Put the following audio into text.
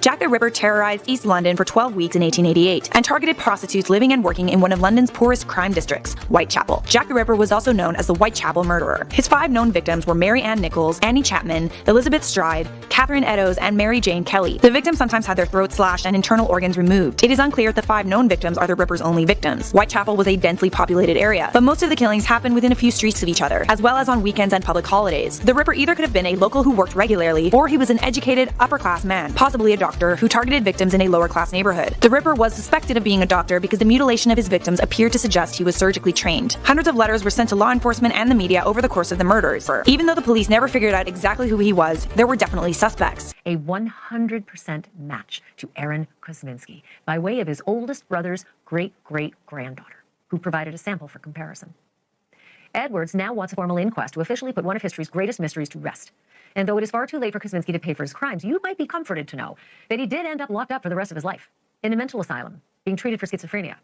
Jack the Ripper terrorized East London for 12 weeks in 1888 and targeted prostitutes living and working in one of London's poorest crime districts, Whitechapel. Jack the Ripper was also known as the Whitechapel Murderer. His 5 known victims were Mary Ann Nichols, Annie Chapman, Elizabeth Stride, Catherine Eddowes, and Mary Jane Kelly. The victims sometimes had their throats slashed and internal organs removed. It is unclear if the 5 known victims are the Ripper's only victims. Whitechapel was a densely populated area, but most of the killings happened within a few streets of each other, as well as on weekends and public holidays. The Ripper either could have been a local who worked regularly, or he was an educated, upper-class man, possibly a doctor, who targeted victims in a lower-class neighborhood. The Ripper was suspected of being a doctor because the mutilation of his victims appeared to suggest he was surgically trained. Hundreds of letters were sent to law enforcement and the media over the course of the murders. Even though the police never figured out exactly who he was, there were definitely suspects. A 100% match to Aaron Kosminski by way of his oldest brother's great-great-granddaughter, who provided a sample for comparison. Edwards now wants a formal inquest to officially put one of history's greatest mysteries to rest. And though it is far too late for Kosminski to pay for his crimes, you might be comforted to know that he did end up locked up for the rest of his life in a mental asylum, being treated for schizophrenia.